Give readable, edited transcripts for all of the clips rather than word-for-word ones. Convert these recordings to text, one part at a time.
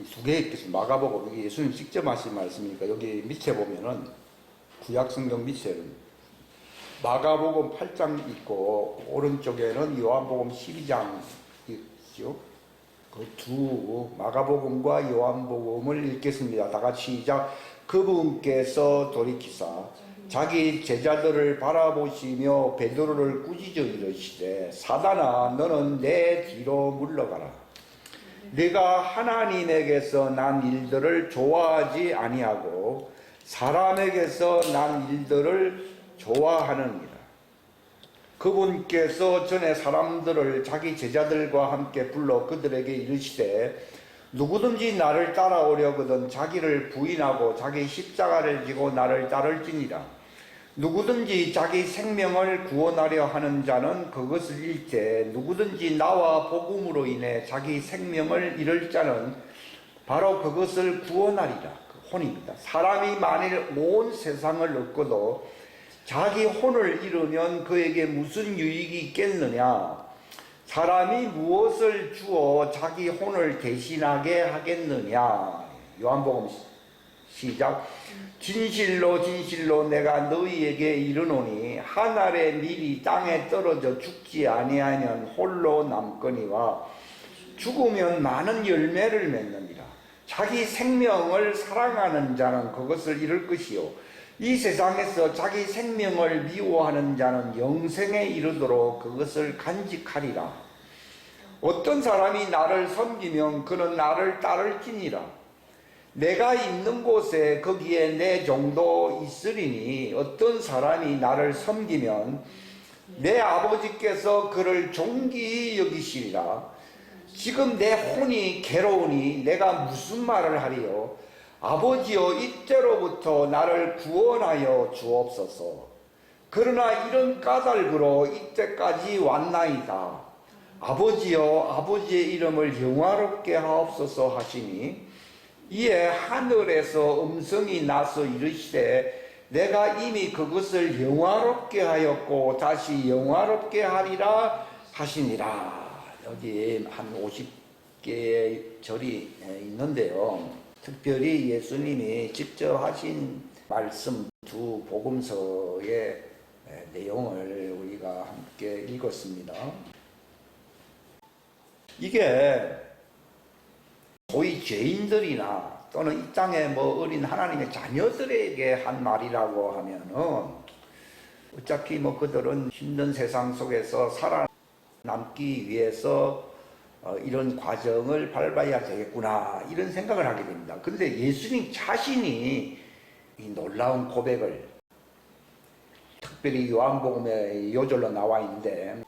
두 개 있겠습니다. 마가복음, 이게 예수님 직접 하신 말씀이니까 여기 밑에 보면은 구약성경 밑에는 마가복음 8장 있고 오른쪽에는 요한복음 12장 있죠. 그 두 마가복음과 요한복음을 읽겠습니다. 다 같이 시작. 그분께서 돌이키사 자기 제자들을 바라보시며 베드로를 꾸짖어 이르시되 사단아 너는 내 뒤로 물러가라. 네가 하나님에게서 난 일들을 좋아하지 아니하고 사람에게서 난 일들을 좋아하느니라. 그분께서 전에 사람들을 자기 제자들과 함께 불러 그들에게 이르시되 누구든지 나를 따라오려거든 자기를 부인하고 자기 십자가를 지고 나를 따를지니라. 누구든지 자기 생명을 구원하려 하는 자는 그것을 잃되 누구든지 나와 복음으로 인해 자기 생명을 잃을 자는 바로 그것을 구원하리라. 그 혼입니다. 사람이 만일 온 세상을 얻고도 자기 혼을 잃으면 그에게 무슨 유익이 있겠느냐? 사람이 무엇을 주어 자기 혼을 대신하게 하겠느냐? 요한복음 시작. 진실로 진실로 내가 너희에게 이르노니 한 알의 밀이 땅에 떨어져 죽지 아니하면 홀로 남거니와 죽으면 많은 열매를 맺느니라. 자기 생명을 사랑하는 자는 그것을 잃을 것이요 이 세상에서 자기 생명을 미워하는 자는 영생에 이르도록 그것을 간직하리라. 어떤 사람이 나를 섬기면 그는 나를 따를지니라. 내가 있는 곳에 거기에 내 종도 있으리니 어떤 사람이 나를 섬기면 내 아버지께서 그를 존귀히 여기시리라. 지금 내 혼이 괴로우니 내가 무슨 말을 하리요? 아버지여 이때로부터 나를 구원하여 주옵소서. 그러나 이런 까닭으로 이때까지 왔나이다. 아버지여 아버지의 이름을 영화롭게 하옵소서 하시니 이에 하늘에서 음성이 나서 이르시되 내가 이미 그것을 영화롭게 하였고 다시 영화롭게 하리라 하시니라. 여기 한 50개의 절이 있는데요. 특별히 예수님이 직접 하신 말씀 두 복음서의 내용을 우리가 함께 읽었습니다. 이게 소위 죄인들이나 또는 이 땅에 뭐 어린 하나님의 자녀들에게 한 말이라고 하면은 어차피 뭐 그들은 힘든 세상 속에서 살아남기 위해서 이런 과정을 밟아야 되겠구나 이런 생각을 하게 됩니다. 그런데 예수님 자신이 이 놀라운 고백을 특별히 요한복음에 요절로 나와 있는데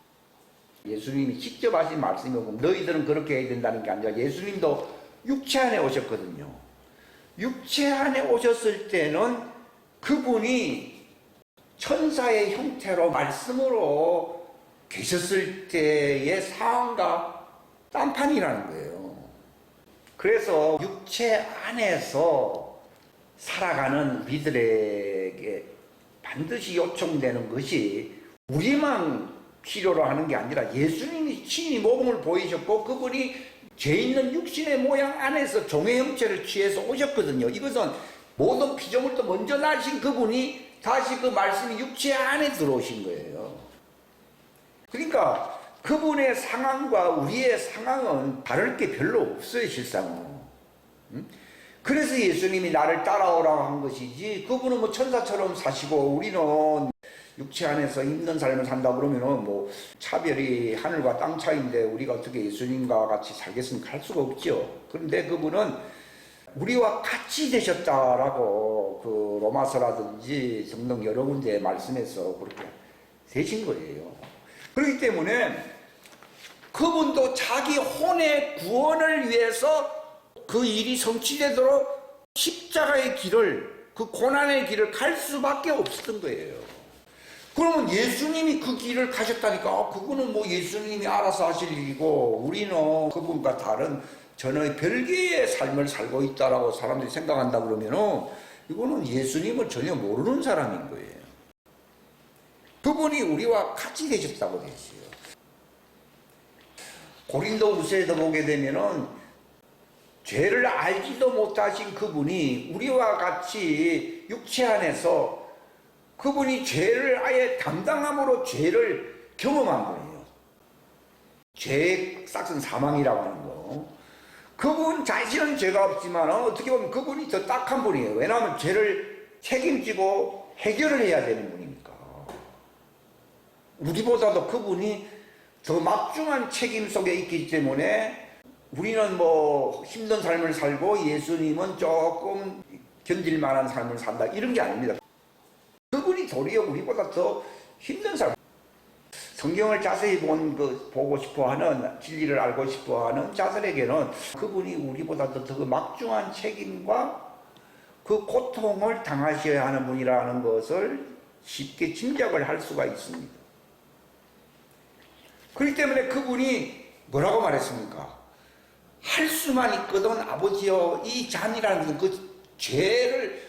예수님이 직접 하신 말씀이 너희들은 그렇게 해야 된다는 게 아니라 예수님도 육체 안에 오셨거든요. 육체 안에 오셨을 때는 그분이 천사의 형태로 말씀으로 계셨을 때의 상황과 딴판이라는 거예요. 그래서 육체 안에서 살아가는 우리들에게 반드시 요청되는 것이 우리만 필요로 하는 게 아니라 예수님이 친히 모범을 보이셨고 그분이 죄 있는 육신의 모양 안에서 종의 형체를 취해서 오셨거든요. 이것은 모든 피조물도 먼저 나신 그분이 다시 그 말씀이 육체 안에 들어오신 거예요. 그러니까 그분의 상황과 우리의 상황은 다를 게 별로 없어요, 실상은. 그래서 예수님이 나를 따라오라고 한 것이지, 그분은 뭐 천사처럼 사시고 우리는 육체 안에서 힘든 삶을 산다 그러면은 뭐 차별이 하늘과 땅 차이인데 우리가 어떻게 예수님과 같이 살겠습니까? 할 수가 없죠. 그런데 그분은 우리와 같이 되셨다라고 그 로마서라든지 등등 여러 군데 말씀에서 그렇게 되신 거예요. 그렇기 때문에 그분도 자기 혼의 구원을 위해서 그 일이 성취되도록 십자가의 길을, 그 고난의 길을 갈 수밖에 없었던 거예요. 그러면 예수님이 그 길을 가셨다니까 그거는 뭐 예수님이 알아서 하실 일이고 우리는 그분과 다른 전혀 별개의 삶을 살고 있다라고 사람들이 생각한다 그러면은 이거는 예수님을 전혀 모르는 사람인 거예요. 그분이 우리와 같이 계셨다고 되었어요. 고린도후서에도 보게 되면은 죄를 알지도 못하신 그분이 우리와 같이 육체 안에서 그분이 죄를 아예 담당함으로 죄를 경험한 거예요. 죄의 싹은 사망이라고 하는 거. 그분 자신은 죄가 없지만 어떻게 보면 그분이 더 딱한 분이에요. 왜냐하면 죄를 책임지고 해결을 해야 되는 분이니까. 우리보다도 그분이 더 막중한 책임 속에 있기 때문에 우리는 뭐 힘든 삶을 살고 예수님은 조금 견딜 만한 삶을 산다 이런 게 아닙니다. 그분이 도리어 우리보다 더 힘든 삶. 성경을 자세히 보고 싶어하는 진리를 알고 싶어하는 자들에게는 그분이 우리보다 더 막중한 책임과 그 고통을 당하셔야 하는 분이라는 것을 쉽게 짐작을 할 수가 있습니다. 그렇기 때문에 그분이 뭐라고 말했습니까? 할 수만 있거든 아버지여 이 잔이라는 것은 그 죄를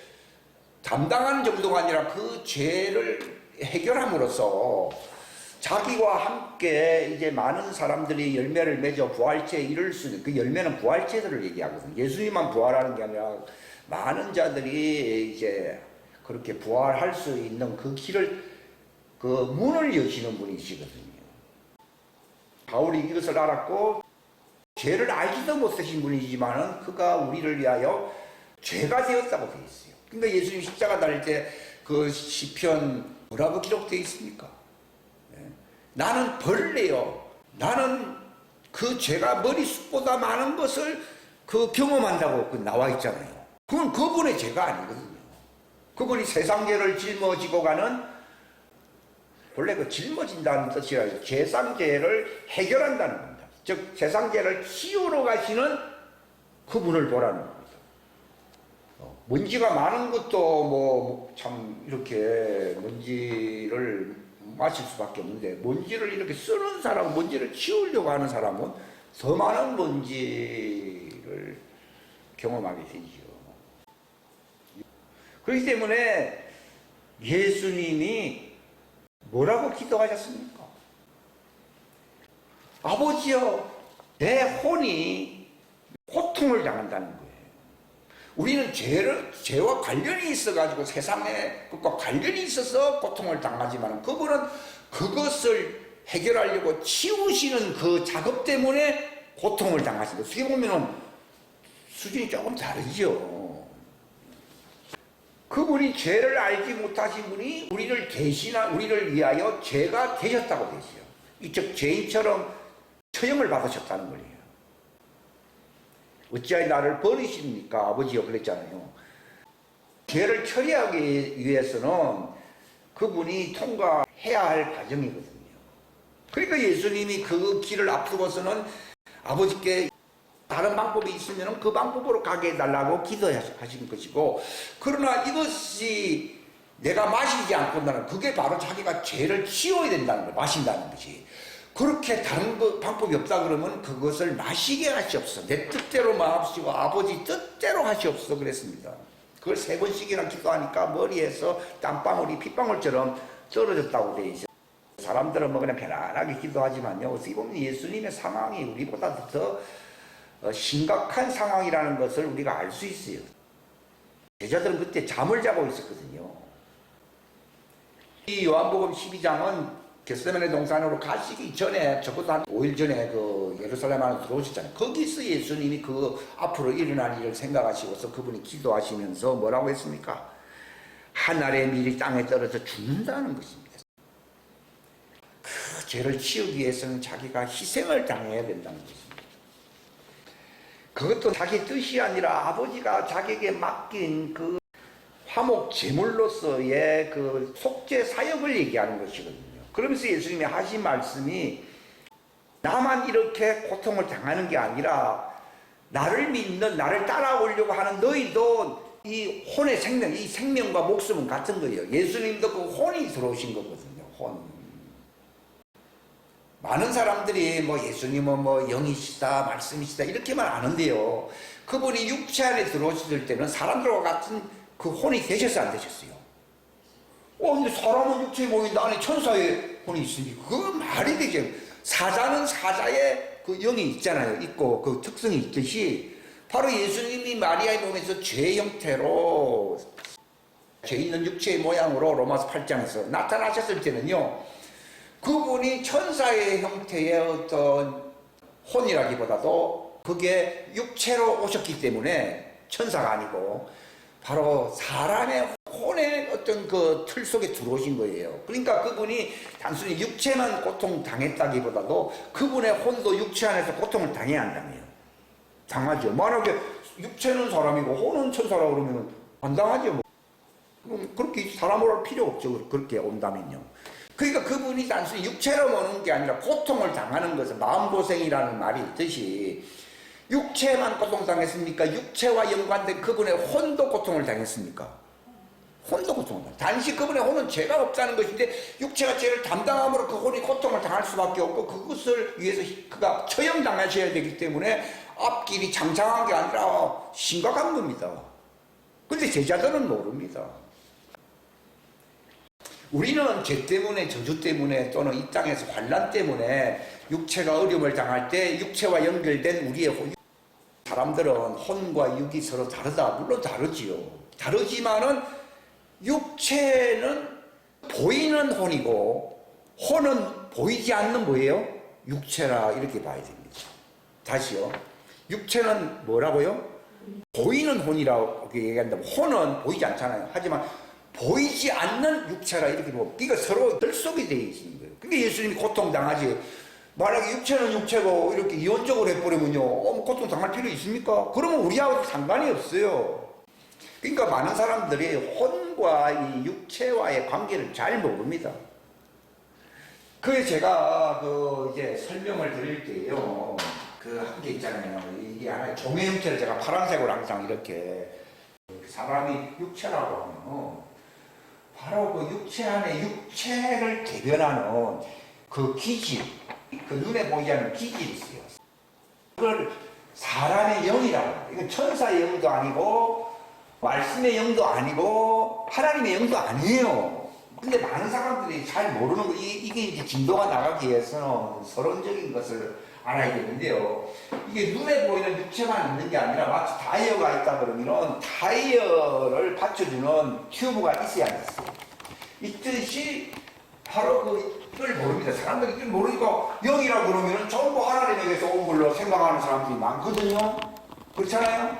담당하는 정도가 아니라 그 죄를 해결함으로써 자기와 함께 이제 많은 사람들이 열매를 맺어 부활체에 이를 수 있는 그 열매는 부활체들을 얘기하거든요. 예수님만 부활하는 게 아니라 많은 자들이 이제 그렇게 부활할 수 있는 그 길을 그 문을 여시는 분이시거든요. 바울이 이것을 알았고 죄를 알지도 못하신 분이지만은 그가 우리를 위하여 죄가 되었다고 되어 있어요. 그러니까 예수님 십자가 달릴 때 그 시편 뭐라고 기록되어 있습니까? 나는 벌레요. 나는 그 죄가 머리숱보다 많은 것을 그 경험한다고 나와 있잖아요. 그건 그분의 죄가 아니거든요. 그분이 세상 죄를 짊어지고 가는 원래 그 짊어진다는 뜻이라 세상 죄를 해결한다는 겁니다. 즉 세상 죄를 치우러 가시는 그분을 보라는 겁니다. 먼지가 많은 것도 뭐 참 이렇게 먼지를 마실 수밖에 없는데 먼지를 이렇게 쓰는 사람, 먼지를 치우려고 하는 사람은 더 많은 먼지를 경험하게 되죠. 그렇기 때문에 예수님이 뭐라고 기도하셨습니까? 아버지여, 내 혼이 고통을 당한다는 거예요. 우리는 죄와 관련이 있어가지고 세상에 그것과 관련이 있어서 고통을 당하지만 그분은 그것을 해결하려고 치우시는 그 작업 때문에 고통을 당하신다. 어떻게 보면 수준이 조금 다르죠. 그분이 죄를 알지 못하신 분이 우리를 위하여 죄가 되셨다고 되죠. 이쪽 죄인처럼 처형을 받으셨다는 거예요. 어찌하여 나를 버리십니까? 아버지요 그랬잖아요. 죄를 처리하기 위해서는 그분이 통과해야 할 과정이거든요. 그러니까 예수님이 그 길을 앞두고서는 아버지께 다른 방법이 있으면 그 방법으로 가게 해달라고 기도하신 것이고, 그러나 이것이 내가 마시지 않고는 그게 바로 자기가 죄를 치워야 된다는 걸 마신다는 것이. 그렇게 다른 방법이 없다 그러면 그것을 마시게 하시옵소서. 내 뜻대로 마옵시고 아버지 뜻대로 하시옵소서 그랬습니다. 그걸 3번씩이나 기도하니까 머리에서 땀방울이 핏방울처럼 떨어졌다고 돼 있어요. 사람들은 뭐 그냥 편안하게 기도하지만요, 어떻게 보면 예수님의 상황이 우리보다 더 심각한 상황이라는 것을 우리가 알 수 있어요. 제자들은 그때 잠을 자고 있었거든요. 이 요한복음 12장은 겟세마네 동산으로 가시기 전에, 적어도 한 5일 전에 그 예루살렘 안으로 들어오셨잖아요. 거기서 예수님이 그 앞으로 일어날 일을 생각하시고서 그분이 기도하시면서 뭐라고 했습니까? 하늘의 밀이 땅에 떨어져 죽는다는 것입니다. 그 죄를 치우기 위해서는 자기가 희생을 당해야 된다는 것입니다. 그것도 자기 뜻이 아니라 아버지가 자기에게 맡긴 그 화목 제물로서의 그 속죄 사역을 얘기하는 것이거든요. 그러면서 예수님이 하신 말씀이 나만 이렇게 고통을 당하는 게 아니라 나를 믿는, 나를 따라오려고 하는 너희도 이 혼의 생명, 이 생명과 목숨은 같은 거예요. 예수님도 그 혼이 들어오신 거거든요. 혼. 많은 사람들이 뭐 예수님은 뭐 영이시다, 말씀이시다 이렇게만 아는데요, 그분이 육체 안에 들어오실 때는 사람들과 같은 그 혼이 되셨어요, 안 되셨어요? 근데 사람은 육체에 모인데 안에 천사의 혼이 있으니 그거 말이 되죠. 사자는 사자의 그 영이 있잖아요. 있고 그 특성이 있듯이 바로 예수님이 마리아의 몸에서 죄 형태로 죄 있는 육체의 모양으로 로마서 8장에서 나타나셨을 때는요, 그분이 천사의 형태의 어떤 혼이라기보다도 그게 육체로 오셨기 때문에 천사가 아니고 바로 사람의 혼의 어떤 그 틀 속에 들어오신 거예요. 그러니까 그분이 단순히 육체만 고통당했다기보다도 그분의 혼도 육체 안에서 고통을 당해야 한다며요. 당하죠. 만약에 육체는 사람이고 혼은 천사라고 그러면 안 당하죠. 그럼 그렇게 사람으로 할 필요 없죠. 그렇게 온다면요. 그러니까 그분이 단순히 육체로 오는 게 아니라 고통을 당하는 것은 마음고생이라는 말이 있듯이 육체만 고통당했습니까? 육체와 연관된 그분의 혼도 고통을 당했습니까? 혼도 고통을 당했습니다. 단지 그분의 혼은 죄가 없다는 것인데 육체가 죄를 담당함으로 그 혼이 고통을 당할 수밖에 없고 그것을 위해서 그가 처형당하셔야 되기 때문에 앞길이 장장한 게 아니라 심각한 겁니다. 근데 제자들은 모릅니다. 우리는 죄 때문에, 저주 때문에, 또는 이 땅에서 환난 때문에 육체가 어려움을 당할 때 육체와 연결된 우리의 혼, 사람들은 혼과 육이 서로 다르다. 물론 다르지요. 다르지만은 육체는 보이는 혼이고 혼은 보이지 않는 뭐예요? 육체라 이렇게 봐야 됩니다. 다시요. 육체는 뭐라고요? 보이는 혼이라고 얘기한다면 혼은 보이지 않잖아요. 하지만 보이지 않는 육체라 이렇게 보고, 그러니까 서로 들속이 되어 있는 거예요. 그러니까 예수님이 고통당하지. 만약에 육체는 육체고 이렇게 이원적으로 해버리면요, 고통 당할 필요 있습니까? 그러면 우리하고도 상관이 없어요. 그러니까 많은 사람들이 혼과 이 육체와의 관계를 잘 모릅니다. 그래서 제가 이제 설명을 드릴 때요, 한 게 있잖아요. 이게 하나의 종의 형체를 제가 파란색으로 항상 이렇게, 사람이 육체라고 하면 바로 그 육체 안에 육체를 대변하는 그 기질, 그 눈에 보이지 않는 기질이 있어요. 그걸 사람의 영이라고 해요. 이건 천사의 영도 아니고 말씀의 영도 아니고 하나님의 영도 아니에요. 근데 많은 사람들이 잘 모르는 거, 이게 이제 진도가 나가기 위해서는 서론적인 것을 알아야겠는데요. 이게 눈에 보이는 육체만 있는 게 아니라 마치 타이어가 있다 그러면 타이어를 받쳐주는 튜브가 있어야겠어요. 있듯이 바로 이걸 모릅니다. 사람들이 이걸 모르니까 영이라고 그러면 전부 하나님에게서 온 걸로 생각하는 사람들이 많거든요. 그렇잖아요?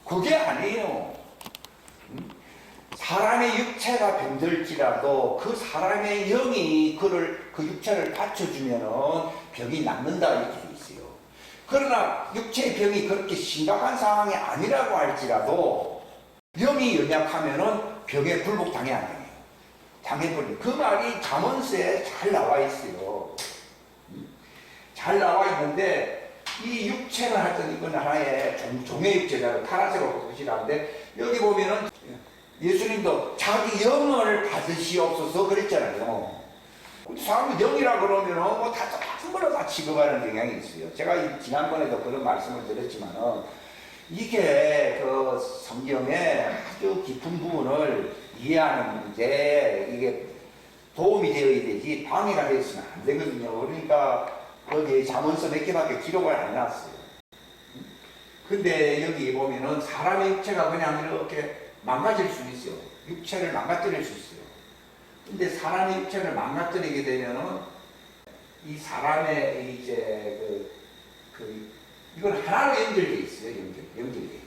그게 아니에요. 사람의 육체가 병들지라도 그 사람의 영이 그 육체를 받쳐주면은 병이 낫는다 이렇게 돼 있어요. 그러나 육체의 병이 그렇게 심각한 상황이 아니라고 할지라도 영이 연약하면은 병에 굴복당해 안 돼요. 당해버려요. 그 말이 잠언서에 잘 나와 있어요. 잘 나와 있는데 이 육체가 하여튼 이건 하나의 종의 육체잖아요. 파란색으로 보시라는데 여기 보면은 예수님도 자기 영을 받으시옵소서 그랬잖아요. 사람이 영이라 그러면 다 똑같은 걸로 다 취급하는 경향이 있어요. 제가 지난번에도 그런 말씀을 드렸지만은 이게 성경의 아주 깊은 부분을 이해하는데 이게 도움이 되어야 되지 방해가 되어서는 안 되거든요. 그러니까 거기 잠언서 몇 개밖에 기록을 안 해놨어요. 근데 여기 보면은 사람의 육체가 그냥 이렇게 망가질 수 있어요. 육체를 망가뜨릴 수 있어요. 근데 사람의 육체를 망가뜨리게 되면은 이 사람의 이제 이건 하나로 연결되어 있어요. 연결되어.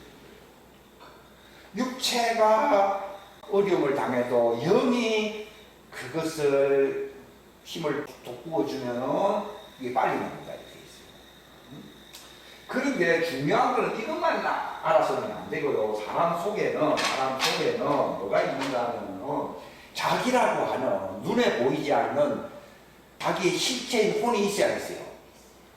육체가 어려움을 당해도 영이 그것을 힘을 돋구어 주면은 이게 빨리 납니다. 이렇게 있어요. 그런데 중요한 것은 이것만 알아서는 안 되고요. 사람 속에는 뭐가 있는가 하면 자기라고 하는 눈에 보이지 않는 자기의 실체인 혼이 있어야겠어요.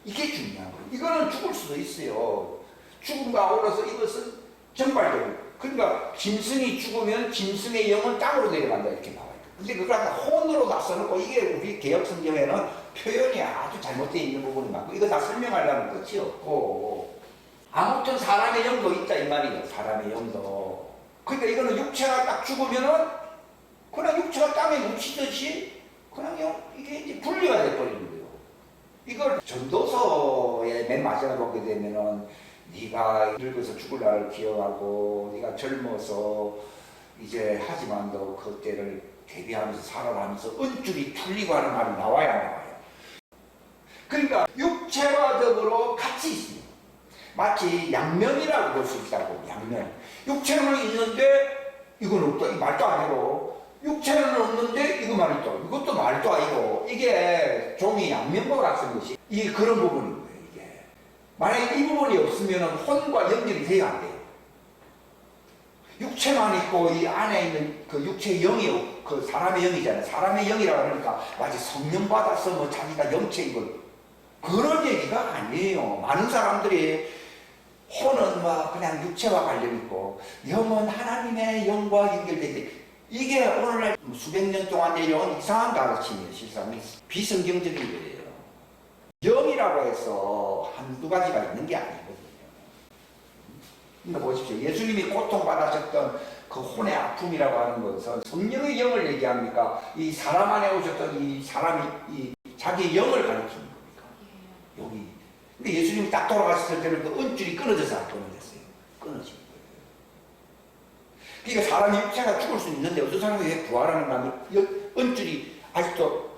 이게 중요한 거예요. 이거는 죽을 수도 있어요. 죽음과 아울러서 이것은 정발적으로. 그러니까 짐승이 죽으면 짐승의 영은 땅으로 내려간다 이렇게 나와요. 근데 그걸 혼으로 다 써놓고 이게 우리 개혁 성경에는 표현이 아주 잘못되어 있는 부분이 많고 이거 다 설명하려면 끝이 없고 아무튼 사람의 영도 있다 이 말이에요. 사람의 영도. 그러니까 이거는 육체가 딱 죽으면은 그냥 육체가 땅에 묻히듯이 그냥 이게 이제 분리가 돼버리는 거예요. 이걸 전도서의 맨 마지막에 보게 되면은 네가 늙어서 죽을 날을 기억하고 네가 젊어서 이제 하지만 너 그때를 대비하면서 살아가면서 은줄이 풀리고 하는 말이 나와야 나와요. 그러니까 육체와 더불어 같이 있습니다. 마치 양면이라고 볼 수 있다고. 양면. 육체는 있는데 이건 없다. 이 말도 아니고 육체는 없는데 이거 말도 이것도 말도 아니고 이게 종이 양면과 같은 것이 이게 그런 부분인 거예요. 이게 만약에 이 부분이 없으면 혼과 연결이 돼야 안 돼요. 육체만 있고 이 안에 있는 그 육체의 영이 그 사람의 영이잖아요. 사람의 영이라고 하니까 마치 성령 받아서 뭐 자기가 영체 이걸 그런 얘기가 아니에요. 많은 사람들이 혼은 뭐 그냥 육체와 관련 있고 영은 하나님의 영과 연결되어 있는데 이게 오늘날 수백 년 동안 내려온 이상한 가르침이에요. 실상 비성경적인 거예요. 영이라고 해서 한두 가지가 있는 게 아니거든요. 그러니까 보십시오. 예수님이 고통받으셨던 그 혼의 아픔이라고 하는 것은 성령의 영을 얘기합니까? 이 사람 안에 오셨던 이 사람이 이 자기 영을 가르치는 겁니까? 여기. 근데 예수님이 딱 돌아가셨을 때는 그 은줄이 끊어져서 안 끊어졌어요. 끊어진 거예요. 그러니까 사람이 육체가 죽을 수 있는데 어떤 사람이 왜 부활하는가 하면 은줄이 아직도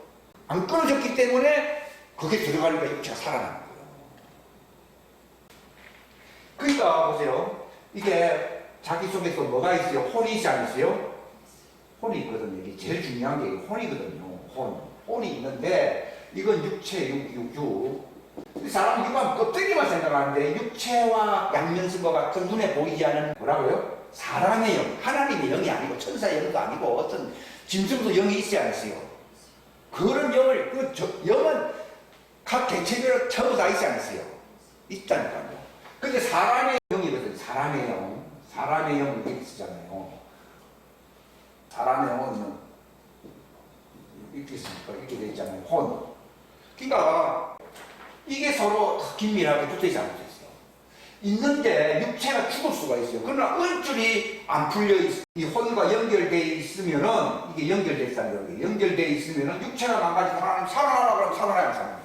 안 끊어졌기 때문에 그게 들어가니까 육체가 살아나는 거예요. 그러니까 보세요. 이게 자기 속에 또 뭐가 있어요? 혼이 있지 않으세요? 혼이 있거든요. 이게 제일 중요한 게 혼이거든요. 혼이 있는데 이건 육체, 육. 사람은 이만 껍데기만 생각하는데 육체와 양면성과 같은 눈에 보이지 않는 뭐라고요? 사람의 영, 하나님의 영이 아니고 천사의 영도 아니고 어떤 짐승도 영이 있지 않으세요? 그런 영을, 영은 각 개체별로 전부 다 있지 않으세요? 있다니까요. 근데 사람의 영이거든요. 사람의 영. 사람의 영 이렇게 쓰잖아요. 사람의 영은 이렇게 있으니까 이렇게 돼 있잖아요. 혼. 그러니까 이게 서로 긴밀하게 붙어있지 않고 있어요. 있는데 육체가 죽을 수가 있어요. 그러나 은줄이 안 풀려 이 혼과 연결되어 있으면은 이게 연결되어 있다는 거예요. 연결되어 있으면은 육체가 망가지고 하나님 살아나라 그러면 살아나요.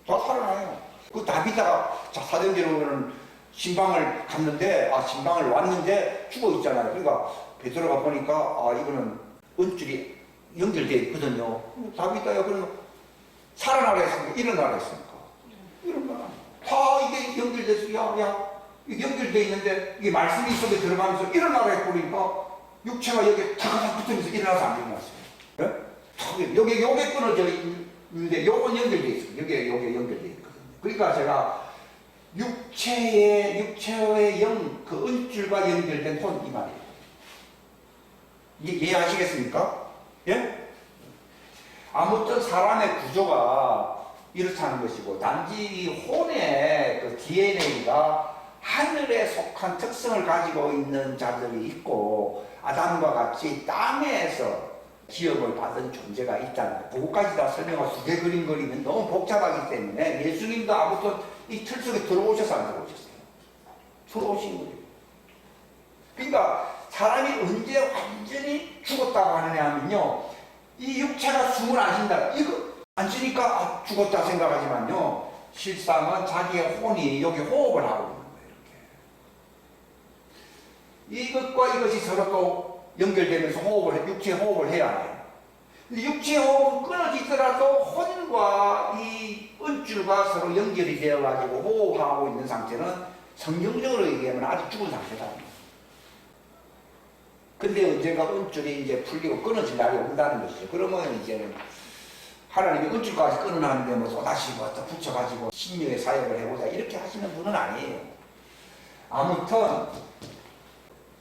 다 살아나요. 그 다비다가 사도행전으로는 신방을 갔는데 신방을 왔는데 죽어 있잖아요. 그러니까 베드로가 보니까 이거는 은줄이 연결되어 있거든요. 다비다야 그러면 살아나라 했으니까 일어나라 했으니까 일어나. 다 이게 연결됐어. 이게 연결되어 있는데 이게 말씀이 속에 들어가면서 일어나라 해버리니까 육체가 여기에 탁 붙으면서 일어나서 안 일어났어요. 네? 요게 끊어져 있는데 요건 연결되어 있어요. 요게 연결되어 있거든요. 그러니까 제가 육체의 영, 그 은줄과 연결된 혼 이 말이에요. 이해하시겠습니까? 예? 아무튼 사람의 구조가 이렇다는 것이고 단지 이 혼의 그 DNA가 하늘에 속한 특성을 가지고 있는 자들이 있고 아담과 같이 땅에서 기업을 받은 존재가 있다는 것. 그것까지 다 설명하고 두개 그림 그리면 너무 복잡하기 때문에 예수님도 아무튼 이 틀 속에 들어오셔서 안 들어오셨어요. 들어오신 거예요. 그러니까 사람이 언제 완전히 죽었다고 하느냐 하면요. 이 육체가 숨을 안 쉰다. 이거 안 쉬니까 죽었다 생각하지만요. 실상은 자기의 혼이 여기 호흡을 하고 있는 거예요. 이렇게. 이것과 이것이 서로 또 연결되면서 육체 호흡을 해야 해요. 근데 육체 호흡은 끊어지더라도 혼과 이 은줄과 서로 연결이 되어가지고 호흡하고 있는 상태는 성경적으로 얘기하면 아직 죽은 상태다. 근데 언젠가 은줄이 이제 풀리고 끊어질 날이 온다는 것이죠. 그러면 이제는 하나님이 은줄까지 끊어놨는데 뭐 또다시 뭐 또 붙여가지고 신령의 사역을 해보자 이렇게 하시는 분은 아니에요. 아무튼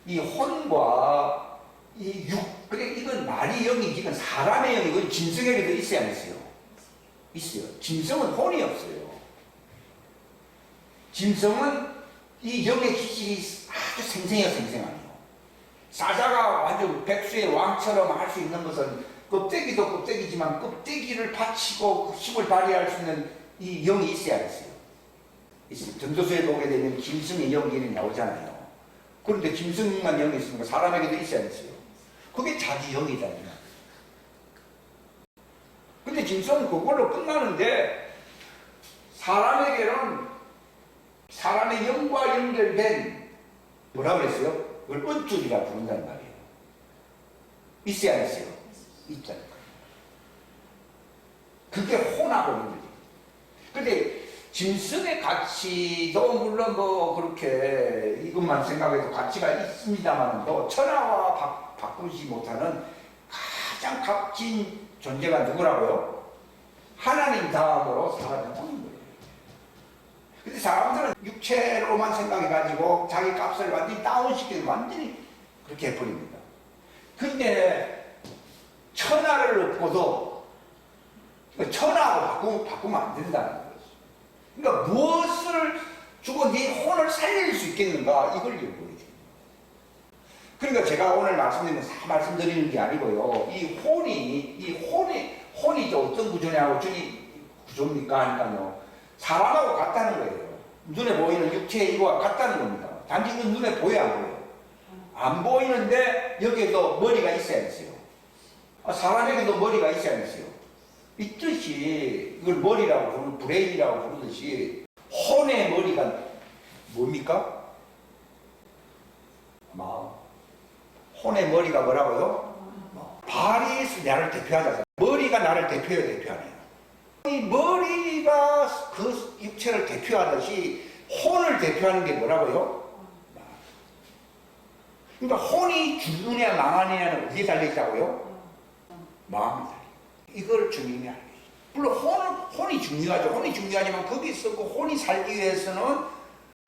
이 혼과 이 그래 이건 말이 영이지 이건 사람의 영이고 짐승에게도 있어야 안 있어요? 있어요. 짐승은 혼이 없어요. 짐승은 이 영의 기질이 아주 생생해요. 사자가 완전 백수의 왕처럼 할 수 있는 것은 껍데기도 껍데기지만 껍데기를 받치고 힘을 발휘할 수 있는 이 영이 있어야겠어요. 전도서에 보게 되면 짐승의 영이 나오잖아요. 그런데 짐승만 영이 있으니까 사람에게도 있어야겠어요. 그게 자기 영이다. 근데 짐승은 그걸로 끝나는데 사람에게는 사람의 영과 연결된 뭐라 그랬어요? 그걸 은줄이라 부른다는 말이에요. 있어야 안 있어요? 있잖아요. 그게 혼하고 연결돼요. 근데 짐승의 가치도 물론 뭐 그렇게 이것만 생각해도 가치가 있습니다만 또 천하와 바꾸지 못하는 가장 값진 존재가 누구라고요? 하나님 다음으로 사람의 혼인 거예요. 근데 사람들은 육체로만 생각해가지고 자기 값을 완전히 다운시키고 완전히 그렇게 해버립니다. 근데 천하를 얻고도 천하하고 바꾸면 안 된다는 거예요. 그러니까 무엇을 주고 네 혼을 살릴 수 있겠는가 이걸 연구해야 돼요. 그러니까 제가 오늘 말씀드리는 게 아니고요. 이 혼이 어떤 구조냐고 주님 구조입니까? 하니까요. 사람하고 같다는 거예요. 눈에 보이는 육체의 이거와 같다는 겁니다. 단지 그 눈에 보여 안 보여요? 안 보이는데 여기에도 머리가 있어야 했어요. 사람에게도 머리가 있어야 했어요. 있듯이 이걸 머리라고 브레인이라고 부르듯이 혼의 머리가 뭡니까? 마음. 혼의 머리가 뭐라고요? 발이 나를 대표하잖아요. 머리가 나를 대표하네요. 이 머리가 그 육체를 대표하듯이 혼을 대표하는 게 뭐라고요? 그러니까 혼이 죽느냐 망하느냐는 어디에 달려있다고요? 마음이 달려. 이걸 주님이 알고 있어요. 물론 혼이 중요하죠. 혼이 중요하지만 거기서 그 혼이 살기 위해서는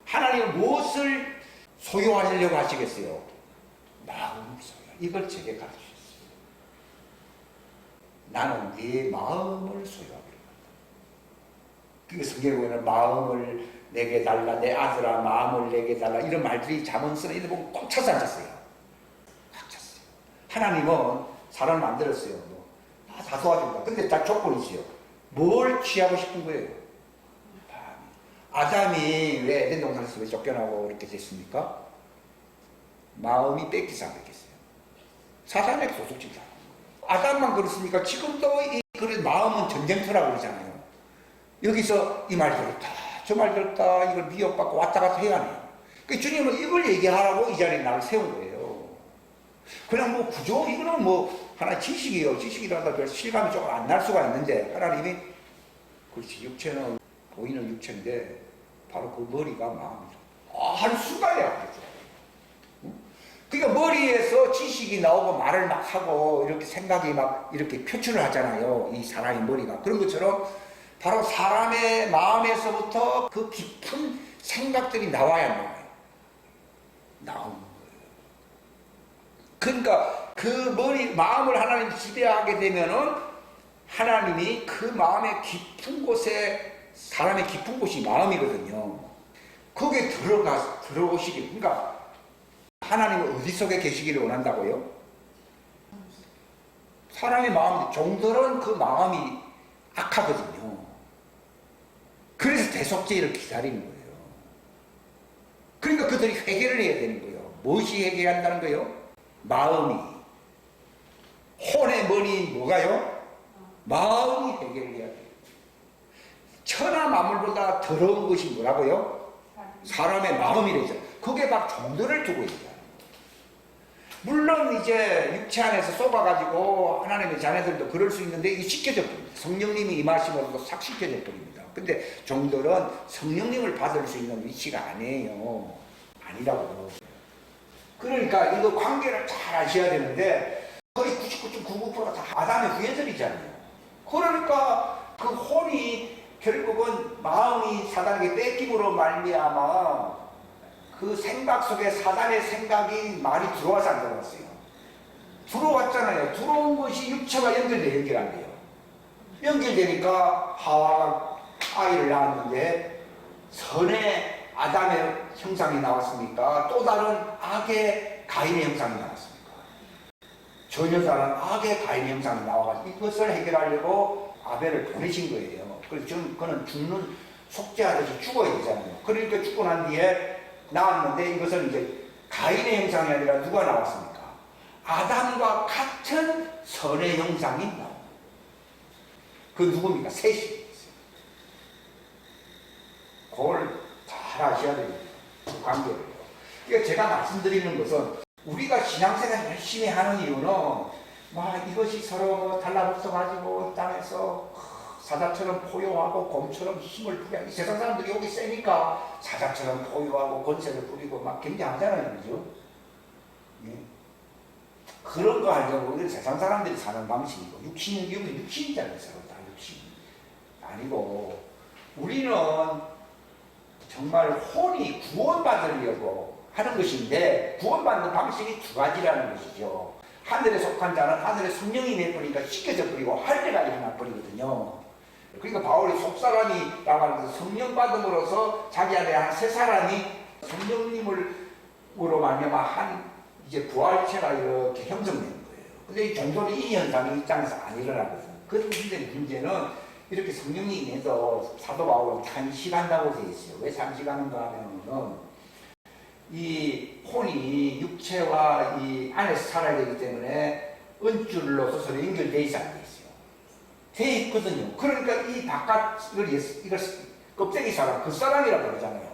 하나님은 무엇을 소유하시려고 하시겠어요? 마음을 소유. 이걸 제게 가르치셨어요. 나는 네 마음을 소유하기를 원한다. 그 성경에 보면 마음을 내게 달라, 내 아들아 마음을 내게 달라 이런 말들이 잠언서는 이런 거 보면 꽉 차서 앉았어요. 꽉 찼어요. 하나님은 사람을 만들었어요. 다 도와줍니다. 근데 딱 조건이 있어요. 뭘 취하고 싶은 거예요? 아담이 왜 에덴 동산에서 왜 쫓겨나고 이렇게 됐습니까? 마음이 뺏기지 않겠어요. 사단의 소속집이다. 아담만 그렇습니까? 지금도 그런 마음은 전쟁터라고 그러잖아요. 여기서 이 말 들었다, 저 말 들었다, 이걸 미혹받고 왔다 갔다 해야 해요. 그러니까 주님은 이걸 얘기하라고 이 자리에 나를 세운 거예요. 그냥 뭐 구조, 이거는 뭐 하나의 지식이에요. 지식이라도 별 실감이 조금 안 날 수가 있는데 하나님이 그렇지, 육체는 보이는 육체인데 바로 그 머리가 마음이죠. 한 순간에 알겠죠. 그러니까 머리에서 지식이 나오고 말을 막 하고 이렇게 생각이 막 이렇게 표출을 하잖아요. 이 사람의 머리가. 그런 것처럼 바로 사람의 마음에서부터 그 깊은 생각들이 나와야 나와요. 나오는 거예요. 그러니까 그 마음을 하나님이 지배하게 되면은 하나님이 그 마음의 깊은 곳에, 사람의 깊은 곳이 마음이거든요. 거기에 들어오시길. 그러니까 하나님은 어디 속에 계시기를 원한다고요? 사람의 마음, 종들은 그 마음이 악하거든요. 그래서 대속죄를 기다리는 거예요. 그러니까 그들이 회개를 해야 되는 거예요. 무엇이 회개한다는 거예요? 마음이. 혼의 머리인 뭐가요? 마음이 회개를 해야 돼요. 천하 만물보다 더러운 것이 뭐라고요? 사람의 마음이래죠. 그게 막 종들을 두고 있어요. 물론 이제 육체 안에서 쏟아가지고 하나님의 자녀들도 그럴 수 있는데 이게 씻겨져 버립니다. 성령님이 임하심으로도 싹 씻겨져 버립니다. 근데 종들은 성령님을 받을 수 있는 위치가 아니에요. 아니라고. 그러니까 이거 관계를 잘 아셔야 되는데 거의 99.99%가 다 아담의 후예들이잖아요. 그러니까 그 혼이 결국은 마음이 사단에게 뺏김으로 말미암아 그 생각 속에 사단의 생각이 말이 들어와서 안 들어왔어요. 들어왔잖아요. 들어온 것이 육체와 연결 안 돼요. 연결되니까 하와가 아이를 낳았는데 선의 아담의 형상이 나왔습니까? 또 다른 악의 가인의 형상이 나왔습니까? 전혀 다른 악의 가인의 형상이 나와가지고 이것을 해결하려고 아벨을 보내신 거예요. 그래서 그는 죽는 속죄하듯이 죽어야 되잖아요. 그러니까 죽고 난 뒤에 나왔는데 이것은 이제 가인의 형상이 아니라 누가 나왔습니까? 아담과 같은 선의 형상이 나옵니다. 그 누굽니까? 셋이. 그걸 다 잘 아셔야 됩니다. 그 관계를. 그러니까 제가 말씀드리는 것은 우리가 신앙생활 열심히 하는 이유는 막 이것이 서로 달라붙어가지고 땅에서 사자처럼 포효하고 곰처럼 힘을 부리고 이 세상 사람들이 여기 세니까 사자처럼 포효하고 권세를 부리고 막 굉장하잖아요. 그죠? 예. 그런 거 하려고 세상 사람들이 사는 방식이고 육신이잖아요. 서로 다 육신. 아니고 우리는 정말 혼이 구원받으려고 하는 것인데 구원받는 방식이 두 가지라는 것이죠. 하늘에 속한 자는 하늘에 성령이 내버리니까 씻겨져 버리고 할례가 일어나 버리거든요. 그러니까 바울이 속사람이라고 하면서 성령 받음으로써 자기 안에 한 새 사람이 성령님으로 말미암아 한 이제 부활체가 이렇게 형성되는 거예요. 근데 이 종교는 이 현상이 이 땅에서 안 일어나거든요. 그런데 문제는 이렇게 성령이 내서 사도 바울은 탄식한다고 되어 있어요. 왜 탄식하는가 하면은 이 혼이 육체와 이 안에서 살아야 되기 때문에 은줄로서 서로 연결되어 있지 않게 있어요. 돼 있거든요. 그러니까 이 바깥 이걸 껍데기 사람, 그 사람이라고 그러잖아요.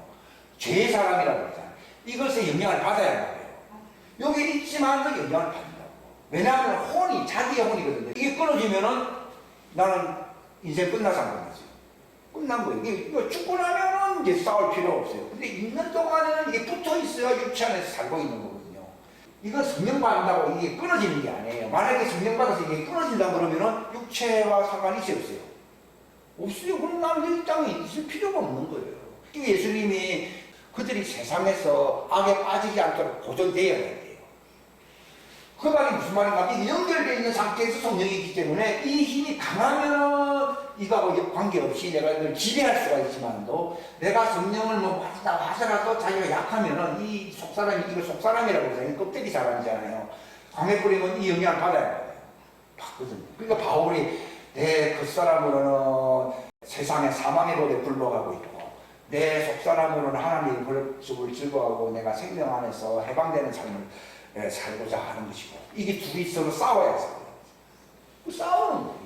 죄의 사람이라고 그러잖아요. 이것에 영향을 받아야 해요. 여기 있지만 그 영향을 받는다고. 왜냐하면 혼이 자기의 혼이거든요. 이게 끊어지면은 나는 인생 끝나서 안 끝나지. 끝난 거예요. 이거 죽고 나면은 이제 싸울 필요 없어요. 근데 있는 동안에는 이게 붙어 있어야 육체 안에서 살고 있는 거거든요. 이거 성령 받는다고 이게 끊어지는 게 아니에요. 만약에 성령 받아서 이게 끊어진다 그러면은 육체와 상관이 없어요. 없어요. 그럼 나는 이 땅에 있을 필요가 없는 거예요. 예수님이 그들이 세상에서 악에 빠지지 않도록 보존되어야 돼요. 그 말이 무슨 말인가? 이게 연결되어 있는 상태에서 성령이 있기 때문에 이 힘이 강하면 이거하고 관계없이 내가 이걸 지배할 수가 있지만도 내가 성령을 뭐 받다 하더라도 자기가 약하면은 이 속사람이 이걸 속사람이라고 해서 껍데기 사람이잖아요. 강해 버리면 이 영향을 받아야 돼요. 받거든요. 그러니까 바울이 내 겉사람으로는 세상의 사망의 법에 굴러가고 있고 내 속사람으로는 하나님의 벌집을 즐거워하고 내가 생명 안에서 해방되는 삶을 살고자 하는 것이고 이게 둘이 서로 싸워야 해서 싸우는 거예요.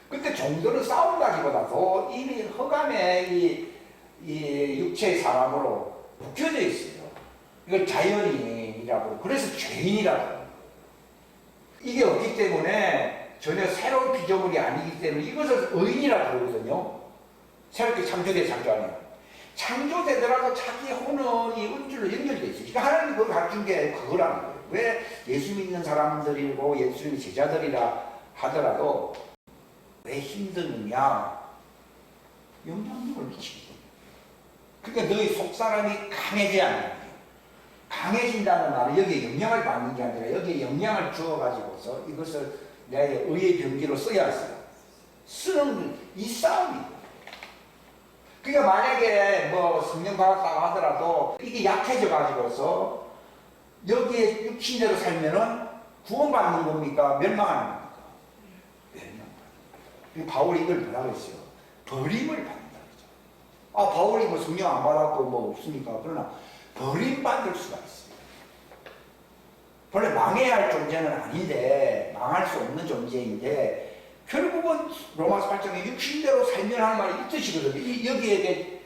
근데 종교는 싸운다기보다도 이미 허감에 이 육체의 사람으로 묶여져 있어요. 이걸 자연인이라고 그래서 죄인이라고 이게 없기 때문에 전혀 새로운 피조물이 아니기 때문에 이것을 의인이라고 그러거든요. 새롭게 창조된 창조 아니에요. 창조되더라도 자기 혼은 이 은줄로 연결되어 있어요. 그러니까 하나님이 그걸 갖춘 게 그거라는 거예요. 왜 예수 믿는 사람들이고 예수님의 제자들이라 하더라도 왜 힘드느냐? 영향력을 미치거든요. 그러니까 너희 속사람이 강해져야 하는 거예요. 강해진다는 말은 여기에 영향을 받는 게 아니라 여기에 영향을 주어가지고서 이것을 내 의의 병기로 써야 했어요. 쓰는 이 싸움이에요. 그러니까 만약에 뭐 성령 받았다고 하더라도 이게 약해져 가지고서 여기에 육신대로 살면은 구원받는 겁니까? 멸망하는 겁니까? 멸망. 바울이 이걸 뭐라고 했어요? 버림을 받는다 그러죠. 아, 바울이 뭐 성령 안 받았고 뭐 없습니까? 그러나 버림받을 수가 있어요. 원래 망해야 할 존재는 아닌데 망할 수 없는 존재인데 결국은 로마서 8장에 육신대로 살면 하는 말이 이 뜻이거든요. 여기에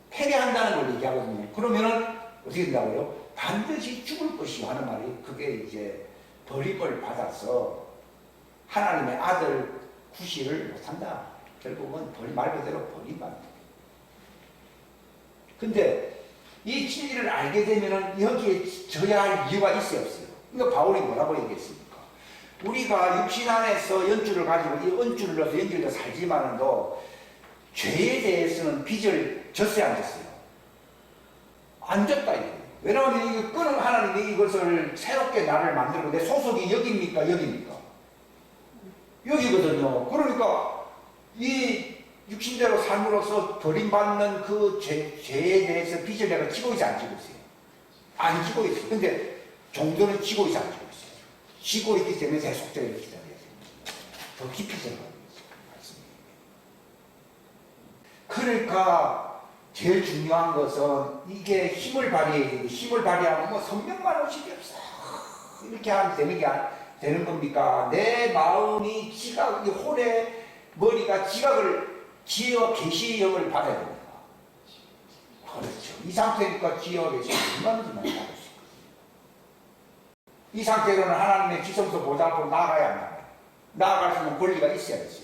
패배한다는 걸 얘기하거든요. 그러면은 어떻게 된다고요? 반드시 죽을 것이요 하는 말이 그게 이제 버림을 받아서 하나님의 아들 구실을 못한다. 결국은 말 그대로 버림받는 거예요. 근데 이 진리를 알게 되면은 여기에 져야 할 이유가 있어요, 없어요? 그러니까 바울이 뭐라고 얘기했습니까? 우리가 육신 안에서 연줄을 가지고 이 은줄을 넣어서 연결해서 살지만도 죄에 대해서는 빚을 졌어요, 안 졌어요? 안 졌다 이거예요. 왜냐하면 이거 끊은 하나님이 이것을 새롭게 나를 만들고 내 소속이 여기입니까? 여기입니까? 여기거든요. 그러니까 이 육신대로 삶으로서 버림받는 그 죄에 대해서 빚을 내가 지고 있어, 안 지고 있어요? 안 지고 있어요. 근데 종교는 지고 있어, 안 지고 있어요? 지고 있기 때문에 계속적으로 기다려야 됩니다. 더 깊이 들어가는 말씀입니다. 그러니까 제일 중요한 것은 이게 힘을 발휘해야 되고 힘을 발휘하면 뭐 성령만 오실 게 없어. 이렇게 하면 되는 겁니까? 내 마음이 지각, 혼의 머리가 지각을 지혜와 계시의 영을 받아야 됩니다. 이 상태니까 지혈에서 얼마든지 많이 나갈 수 있거든요. 이 상태로는 하나님의 지성소 보좌 앞으로 나아가야 합니다. 나아갈 수 있는 권리가 있어야겠어요.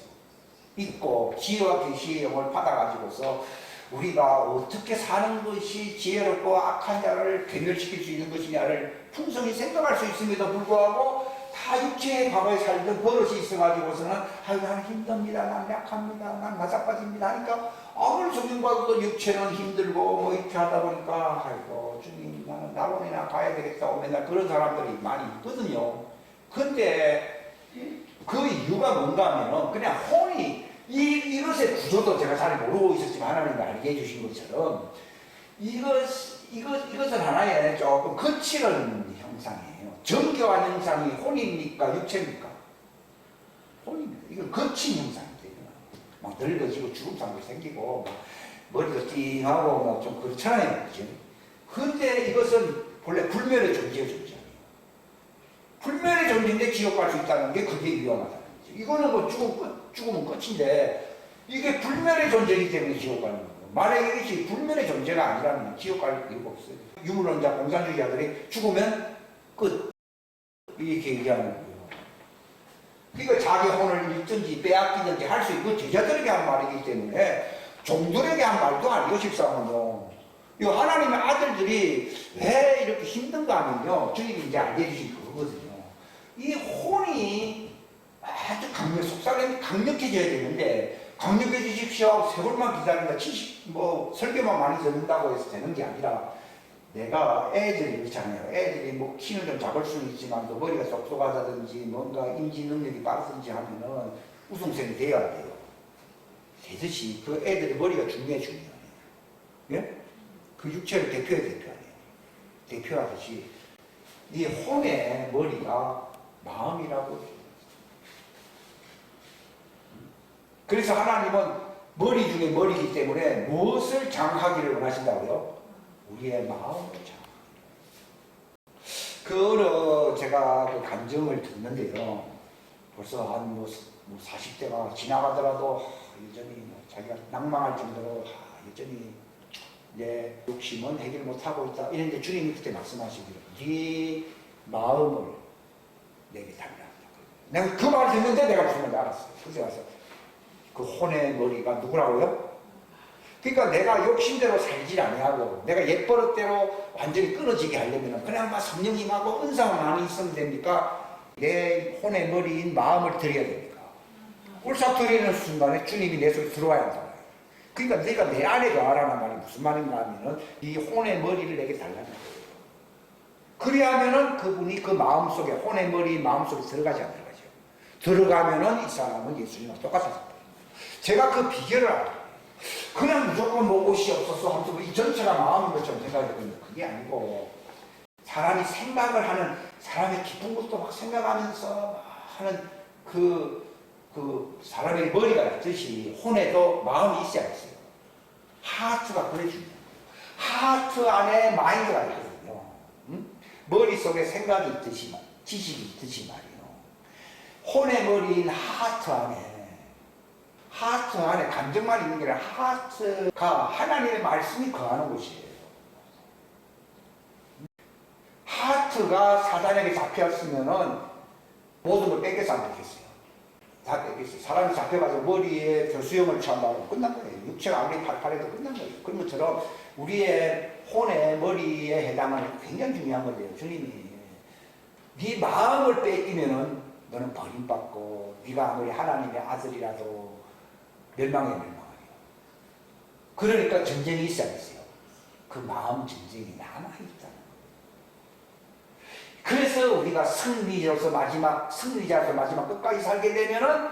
있고 지혜와 계시의 영을 받아가지고서 우리가 어떻게 사는 것이 지혜롭고 악한 자를 괴멸시킬 수 있는 것이냐를 풍성히 생각할 수 있음에도 불구하고 다 육체의 과거에 살던 버릇이 있어가지고서는 아유 나는 힘듭니다, 난 약합니다, 난 나자빠집니다 하니까 아무리 성경 봐도 육체는 힘들고 뭐 이렇게 하다 보니까 아이고 주님 나는 낙원이나 가야 되겠다고 맨날 그런 사람들이 많이 있거든요. 근데 그 이유가 뭔가 하면은 그냥 혼이 이것의 구조도 제가 잘 모르고 있었지만 하나님이 알게 해주신 것처럼 이것은 하나의 조금 거칠은 형상이에요. 정교한 형상이 혼입니까? 육체입니까? 혼입니다. 이건 거친 형상입니다. 막 늙어지고 주름살도 생기고 머리도 띵하고 좀 그렇잖아요. 그죠? 근데 이것은 본래 불멸의 존재예요. 불멸의 존재인데 지옥 갈 수 있다는 게 그게 위험하다는 거죠. 이거는 뭐 죽으면 끝인데 이게 불멸의 존재이기 때문에 지옥 가는 거예요. 만약에 이것이 불멸의 존재가 아니라면 지옥 갈 이유가 없어요. 유물론자 공산주의자들이 죽으면 끝 이렇게 얘기하는 거예요. 그러니까 자기 혼을 잃든지 빼앗기든지 할 수 있고 제자들에게 한 말이기 때문에 종들에게 한 말도 아니고 십사면요. 이 하나님의 아들들이 왜 이렇게 힘든가 하면요. 주님이 이제 알게 해주신 그거거든요. 이 혼이 아주 속삭임이 강력해져야 되는데 강력해지십시오. 세월만 기다린다. 설교만 많이 듣는다고 해서 되는 게 아니라 내가 애들이 그렇잖아요. 애들이 뭐 키는 좀 작을 수는 있지만 또 머리가 똑똑하다든지 뭔가 인지 능력이 빠르든지 하면은 우승생이 되어야 돼요. 되듯이 그 애들의 머리가 중요해요. 예? 그 육체를 대표하네요. 대표하듯이 이 혼의 머리가 마음이라고. 그래서 하나님은 머리 중에 머리이기 때문에 무엇을 장하기를 원하신다고요? 우리의 마음을 장하기를. 그 제가 그 간증을 듣는데요. 벌써 한 40대가 지나가더라도 여전히 자기가 낭망할 정도로 여전히 내 욕심은 해결 못하고 있다. 이런데 주님이 그때 말씀하시기를 네 마음을 내게 달라. 내가 그 말을 듣는데 내가 무슨 말인지 알았어요. 그래서 와서 그 혼의 머리가 누구라고요? 그러니까 내가 욕심대로 살지 아니하고 내가 옛버릇대로 완전히 끊어지게 하려면 그냥 막 성령님하고 은사만 많이 있으면 됩니까? 내 혼의 머리인 마음을 드려야 됩니까? 울싹거리는 순간에 주님이 내 속에 들어와야 한다. 그러니까 네가 내 안에 거하라는 말이 무슨 말인가 하면은 이 혼의 머리를 내게 달라는 거예요. 그래야면은 그분이 그 마음속에 혼의 머리 마음속에 들어가지 안 들어가죠. 들어가면은 이 사람은 예수님과 똑같아서 제가 그 비결을 알아요. 그냥 무조건 뭐 옷이 없어서 하면서 이 전체가 마음인 것처럼 생각했거든요. 그게 아니고 사람이 생각을 하는 사람의 깊은 것도 막 생각하면서 하는 그 사람의 머리가 있듯이 혼에도 마음이 있어야 했어요. 하트가 그래 중요해요. 하트 안에 마인드가 있거든요. 머릿속에 생각이 있듯이 지식이 있듯이 말이에요. 혼의 머리인 하트 안에 감정만 있는 게 아니라 하트가 하나님의 말씀이 거하는 곳이에요. 하트가 사단에게 잡혔으면은 모든 걸 뺏겨서 안 됐겠어요. 다 뺏겼어요. 사람이 잡혀가지고 머리에 교수형을 취한다고 끝난 거예요. 육체가 아무리 팔팔해도 끝난 거예요. 그런 것처럼 우리의 혼의 머리에 해당하는 굉장히 중요한 건데요. 주님이 네 마음을 뺏기면은 너는 버림받고 네가 아무리 하나님의 아들이라도 멸망해요. 그러니까 전쟁이 있어야겠어요. 그 마음 전쟁이 남아있다는 거예요. 그래서 우리가 승리자로서 마지막 끝까지 살게 되면은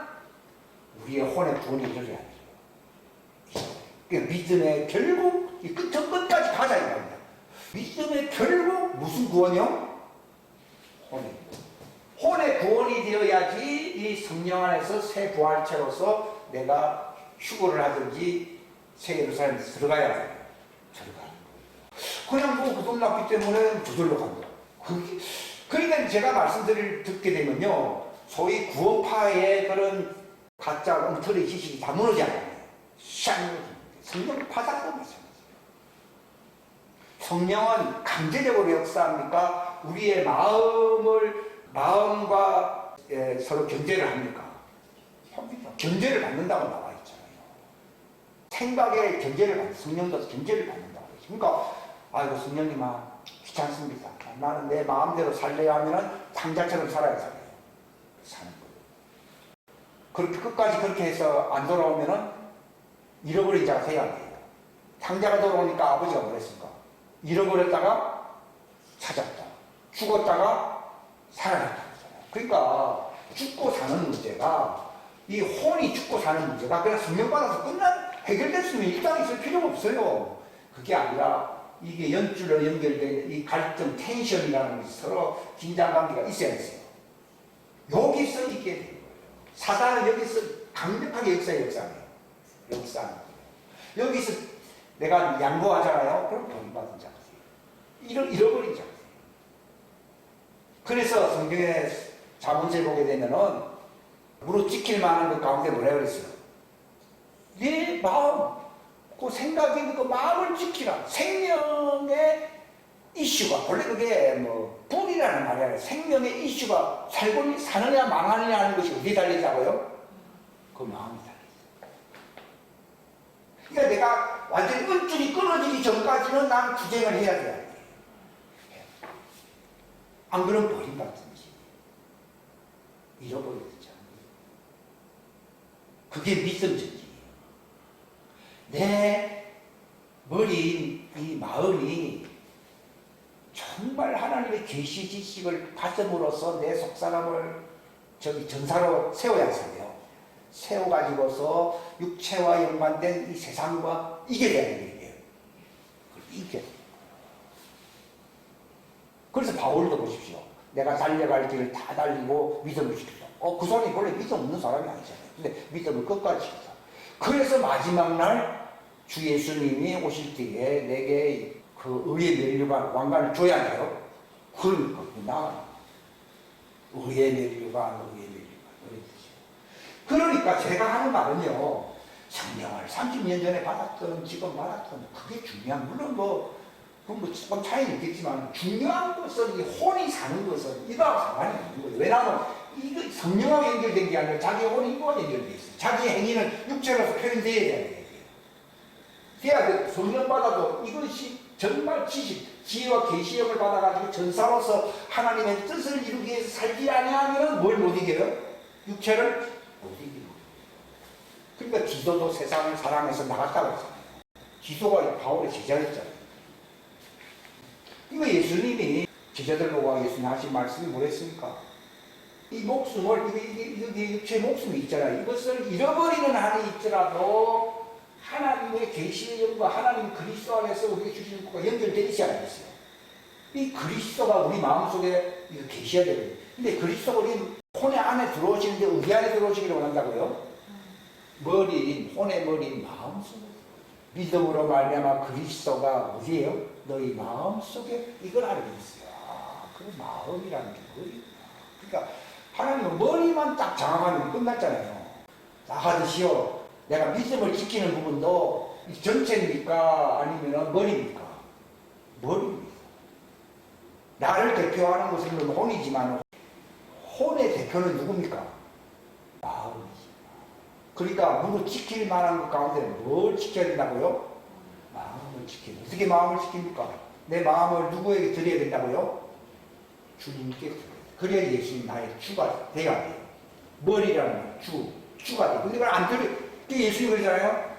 우리의 혼의 구원이 이루어져야 돼요. 그러니까 믿음의 결국 이 끝까지 가자 이겁니다. 믿음의 결국 무슨 구원이요? 혼의 구원이 되어야지 이 성령 안에서 새 부활체로서 내가 휴거를 하든지 새 예루살렘에 들어가야 돼요. 그냥 뭐 구속 났기 때문에 저절로 간다. 그러니까 제가 듣게 되면요. 소위 구원파의 그런 가짜 엉터리 지식이 다 무너지잖아요. 성경 파닥도 마찬가지예요. 성령은 강제적으로 역사합니까? 우리의 마음과 서로 견제를 합니까? 견제를 받는다고 나와 있잖아요. 생각에 견제를 받는, 성령도 견제를 받는다고 했죠. 그러니까, 아이고, 성령님아, 귀찮습니다. 나는 내 마음대로 살려야 하면은 상자처럼 살아야 사는 거예요. 그렇게 끝까지 그렇게 해서 안 돌아오면은 잃어버린 자가 돼야 돼요. 상자가 돌아오니까 아버지가 뭐랬습니까? 잃어버렸다가 찾았다. 죽었다가 살아났다. 그러니까 죽고 사는 문제가, 이 혼이 죽고 사는 문제가 그냥 성령 받아서 해결됐으면 이 땅에 있을 필요가 없어요. 그게 아니라 이게 연줄로 연결된 이 갈등, 텐션이라는 것이 서로 긴장관계가 있어야 했어요. 여기서 이게 되는 거예요. 사단은 여기서 강력하게 역사해요. 역사하는 거예요. 여기서 내가 양보하잖아요. 그럼 버림받은 자거든요. 잃어버린 자거든요. 그래서 성경에 자문제 보게 되면은 무릇 지킬 만한 것 가운데 뭐라 그랬어요? 네 마음, 그 생각이 그 마음을 지키라. 생명의 이슈가, 원래 그게 뭐 불이라는 말이 아니라 생명의 이슈가 살고 사느냐 망하느냐 하는 것이 어디에 달리자고요? 그 마음이 달리죠. 그러니까 내가 완전히 은줄이 끊어지기 전까지는 난 투쟁을 해야 돼요. 안 그러면 버림받든지 잃어버리든지. 그게 믿음전쟁이에요. 내 머리, 이 마음이 정말 하나님의 계시 지식을 받음으로써 내 속사람을 전사로 세워야 해요. 세워가지고서 육체와 연관된 이 세상과 이겨야 되는 얘기예요. 이겨야 돼요. 그래서 바울도 보십시오. 내가 달려갈 길을 다 달리고 믿음을 지켰다. 그 사람이 원래 믿음 없는 사람이 아니잖아요. 근데 믿음을 끝까지 지켰다. 그래서 마지막 날 주 예수님이 오실 때에 내게 그 의의 면류관, 왕관을 줘야 한다요. 그러니까 나가 의의 면류관. 그러니까 제가 하는 말은요, 성령을 30년 전에 받았던, 지금 받았던, 그게 중요한, 물론 조금 차이는 있겠지만, 중요한 것은, 이 혼이 사는 것은 이거하고 상관이 없는 거예요. 왜냐하면, 이거 성령하고 연결된 게 아니라 자기 혼이 이거와 연결되어 있어요. 자기 행위는 육체로서 표현되어야 되는 얘기예요. 돼야 성령 받아도 이것이 정말 지혜와 계시형을 받아가지고 전사로서 하나님의 뜻을 이루기 위해서 살지 아니하면 뭘 못 이겨요? 육체를 못 이기는 거예요. 그러니까 디도도 세상을 사랑해서 나갔다고 했잖아요. 디도가 바울의 제자였잖아요. 이거 예수님이 제자들 보고 예수님 하신 말씀이 뭐였습니까? 이 목숨을, 이게 육체의 목숨이 있잖아요. 이것을 잃어버리는 한이 있더라도 하나님의 계시의 영과 하나님 그리스도 안에서 우리에게 주시는 것과 연결되어 있지 않겠어요? 이 그리스도가 우리 마음속에 계셔야 되거든요. 근데 그리스도가 우리 혼의 안에 들어오시는데 우리 안에 들어오시기를 원한다고요? 혼의 머리인 마음속에 믿음으로 말미암아 그리스도가 어디에요? 너희 마음속에 이걸 알게 됐어요. 그 마음이라는 게 뭐예요? 그러니까 하나님은 머리만 딱 장악하면 끝났잖아요. 나가듯이요. 내가 믿음을 지키는 부분도 전체입니까? 아니면 머리입니까? 머리입니다. 나를 대표하는 것은 혼이지만 혼의 대표는 누굽니까? 마음이지. 그러니까 무릇 지킬 만한 것 가운데 뭘 지켜야 된다고요? 마음을 지키는. 어떻게 마음을 지킵니까? 내 마음을 누구에게 드려야 된다고요? 주님께 드려야 돼요. 그래야 예수님 나의 주가 돼야 돼요. 머리라는 주가 돼요. 근데 그걸 안 드려. 예수님 그러잖아요.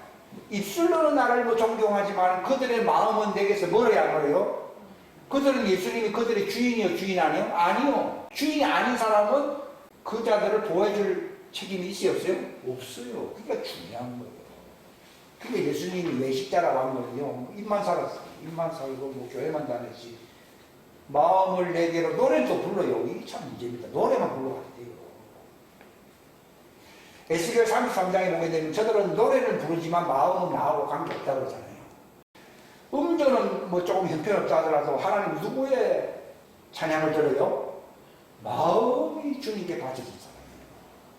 입술로는 나를 존경하지만 그들의 마음은 내게서 멀어야 안 멀어요? 그들은 예수님이 그들의 주인이요, 주인 아니요? 아니요. 주인이 아닌 사람은 그 자들을 보호해줄 책임이 있어요, 없어요? 없어요. 그러니까 중요한 거예요. 그러니까 예수님이 왜 십자라고 한 거는요, 입만 살았어요. 입만 살고 교회만 다녔지. 마음을 내게로 노래는 또 불러요. 이게 참 문제입니다. 노래만 불러가야 돼요. 에스겔 33장에 보게 되면 저들은 노래를 부르지만 마음은 나하고 관계없다고 그러잖아요. 음조는 조금 형편없다 하더라도 하나님 누구의 찬양을 들어요? 마음이 주님께 바쳐진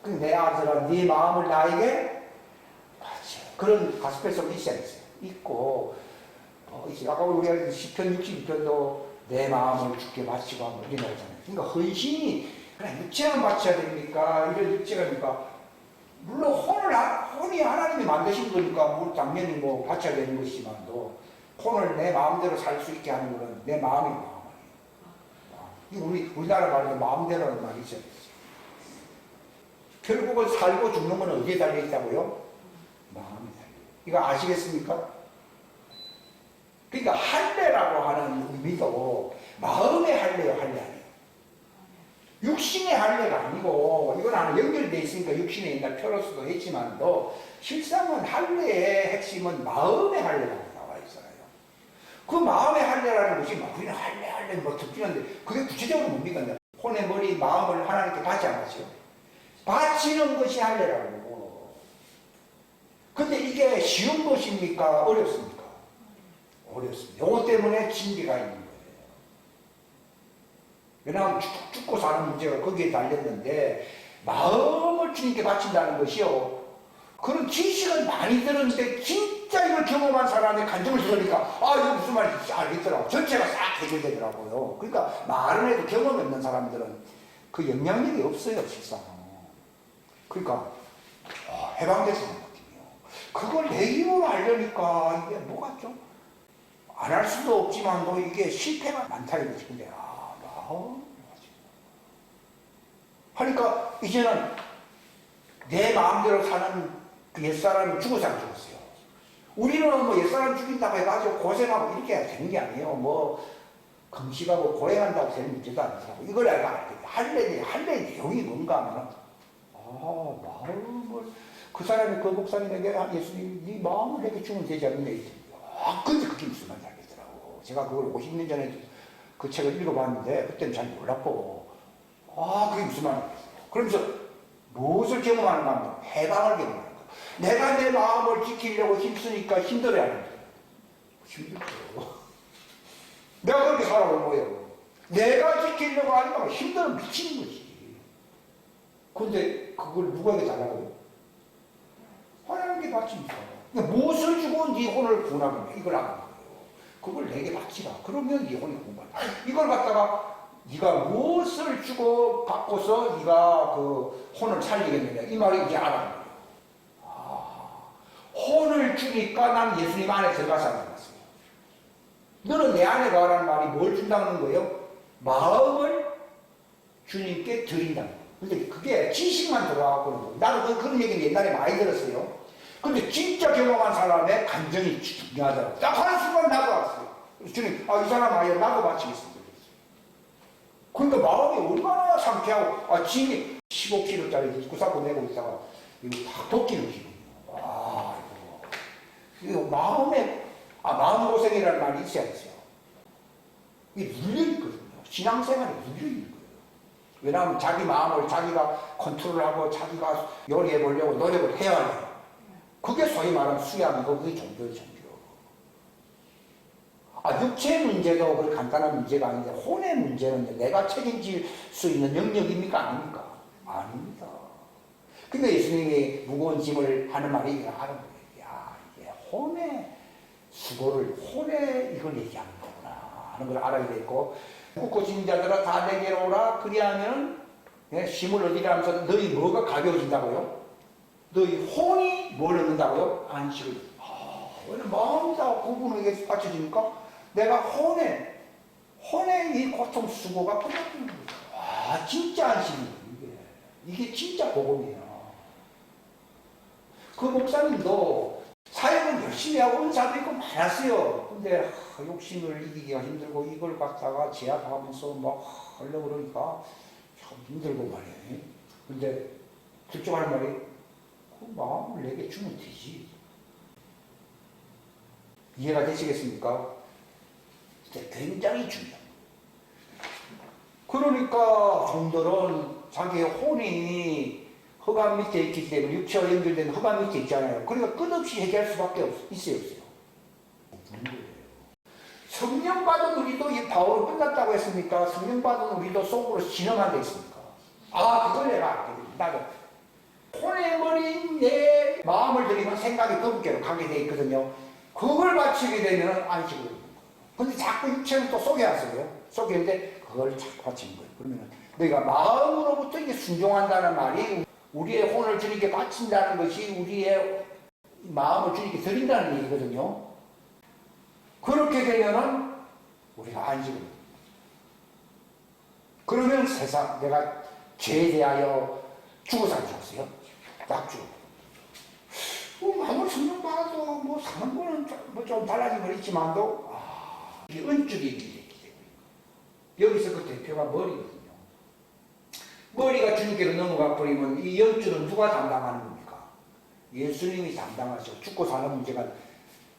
사람이에요. 내 아들아 네 마음을 나에게 바쳐. 그런 가스펠 속에 있어야 있어요. 있고 아까 우리가 시편 62편도 내 마음을 주께 바치고 하면 이렇게 나오잖아요. 그러니까 헌신이 그냥 육체만 바쳐야 됩니까? 이런 육체가 물론 혼이 하나님이 만드신 거니까 당연히 바쳐야 되는 것이지만도 혼을 내 마음대로 살 수 있게 하는 것은 내 마음이 마음이에요. 우리나라 말로 마음대로라는 말이 있어요. 결국은 살고 죽는 건 어디에 달려 있다고요? 마음에 달려. 이거 아시겠습니까? 그러니까 할례라고 하는 의미도 마음의 할례요, 할례 아니에요. 육신의 할례가 아니고 이건 하나 연결되어 있으니까 육신의 옛날 표로서도 했지만도 실상은 할례의 핵심은 마음의 할례라고 나와 있어요. 그 마음의 할례라는 것이 우리는 할례 듣기는데 그게 구체적으로 뭡니까? 혼의 머리 마음을 하나님께 바치 안 바치요? 바치는 것이 할례라고. 근데 이게 쉬운 것입니까? 어렵습니까? 어렵습니다. 이것 때문에 진리가 있는 거예요. 왜냐하면 죽고 사는 문제가 거기에 달렸는데 마음을 주님께 바친다는 것이요. 그런 지식은 많이 들었는데 진짜 이걸 경험한 사람의 간증을 들으니까 이거 무슨 말인지 알겠더라고. 전체가 싹 해결되더라고요. 그러니까 말은 해도 경험이 없는 사람들은 그 영향력이 없어요, 실상. 그러니까 해방돼서 하는 거거든요. 그걸 내 힘으로 하려니까 이게 뭐가 좀 안 할 수도 없지만 이게 실패가 많다 이거지. 근데 하니까 이제는 내 마음대로 사는 그 옛사람이 죽어서 안 죽었어요. 우리는 옛사람 죽인다고 해가지고 고생하고 이렇게 되는 게 아니에요. 금식하고 고행한다고 되는 문제도 아니고 이걸 알게 할례 내용이 뭔가 하면 마음을 그 사람이 그 목사님에게 예수님 네 마음을 내게 주면 되지 않느냐 근데 그게 무슨 말인지 알겠더라고. 제가 그걸 50년 전에 그 책을 읽어봤는데 그때는 잘 몰랐고 그게 무슨 말인지 알겠어요. 그러면서 무엇을 경험하는가 하면 해방을 경험하는 거야. 내가 내 마음을 지키려고 힘쓰니까 힘들어야 하는 거야. 힘들어요. 내가 그렇게 살아온 거예요. 내가 지키려고 하니까 힘들어 미치는 거지. 근데 그걸 누구에게 달라고요? 하나님께 바치니까. 무엇을 주고 네 혼을 구원하겠냐 이걸 하는 거예요. 그걸 내게 바치라. 그러면 네 혼이 구원받아. 이걸 갖다가 네가 무엇을 주고 바꿔서 네가 그 혼을 살리겠느냐 이 말이 이제 알아는 거예요. 혼을 주니까 난 예수님 안에 들어가서 안 들어갔어요. 너는 내 안에 가라는 말이 뭘 준다는 거예요? 마음을 주님께 드린다는 거예요. 근데 그게 지식만 들어가고 나도 그런 얘기는 옛날에 많이 들었어요. 근데 진짜 경험한 사람의 감정이 중요하더라고요. 딱 하는 순간 나도 왔어요. 주님, 이 사람 아예 나도 바치겠습니다. 그러니까 마음이 얼마나 상쾌하고, 짐이 15kg짜리 구사고 내고 있다가, 이거 다 벗기는 기분이에요. 이거 마음에, 마음고생이라는 말이 있어야 돼요. 이게 눌려있거든요. 신앙생활에 눌려있는 거예요. 왜냐하면 자기 마음을 자기가 컨트롤하고 자기가 요리해보려고 노력을 해야 해요. 그게 소위 말하는 수양이고 그게 종교의 종교. 육체의 문제도 그렇게 간단한 문제가 아닌데 혼의 문제는 내가 책임질 수 있는 영역입니까? 아닙니까? 아닙니다. 근데 예수님이 무거운 짐을 하는 말이 알아보는 거예요. 이게 혼의 수고를 혼의 이걸 얘기하는 거구나 하는 걸 알아야 되고 굳고진 자들아 다 내게로 오라 그리하면 힘을 얻으라 하면서 너희 뭐가 가벼워진다고요? 너희 혼이 뭘 얻는다고요? 안식을. 왜 마음이 다 구분에게 받쳐지니까 내가 혼의 이 고통 수고가 끝났다는 거예요. 진짜 안식이에요. 이게 진짜 복음이에요. 그 목사님도 사역은 열심히 하고 은사도 있고 많았어요. 근데 욕심을 이기기가 힘들고 이걸 갖다가 제압하면서 막 하려고 그러니까 참 힘들고 말이에요. 근데 직접 하는 말이 그 마음을 내게 주면 되지. 이해가 되시겠습니까? 굉장히 중요합니다. 그러니까 종들은 자기의 혼이 흑암 밑에 있기 때문에 육체와 연결된 흑암 밑에 있잖아요. 그러니까 끝없이 얘기할 수밖에 있어요. 성령 받은 우리도 이 바울은 끝났다고 했습니까? 성령 받은 우리도 속으로 진흥한 데 있습니까? 그걸 내가 알게 됩니다. 나도 혼의 머리인 내 마음을 들이면 생각이 거북개로 가게 돼 있거든요. 그걸 바치게 되면 안식을 얻는 거예요. 근데 자꾸 육체는 또 속여왔어요. 속였는데 그걸 자꾸 바치는 거예요. 그러면 너희가 마음으로부터 이게 순종한다는 말이 우리의 혼을 주님께 바친다는 것이 우리의 마음을 주님께 드린다는 얘기거든요. 그렇게 되면은 우리가 안식을 얻는 거예요. 그러면 세상, 내가 죄에 대하여 죽어서 안 죽었어요? 딱 죽어. 아무리 성령 받아도 뭐 사는 거는 좀 달라진 건 있지만도, 이게 은줄이 있기 때문에. 여기서 그 대표가 머리거든요. 머리가 주님께로 넘어가 버리면 이 연줄은 누가 담당하는 겁니까? 예수님이 담당하죠. 죽고 사는 문제가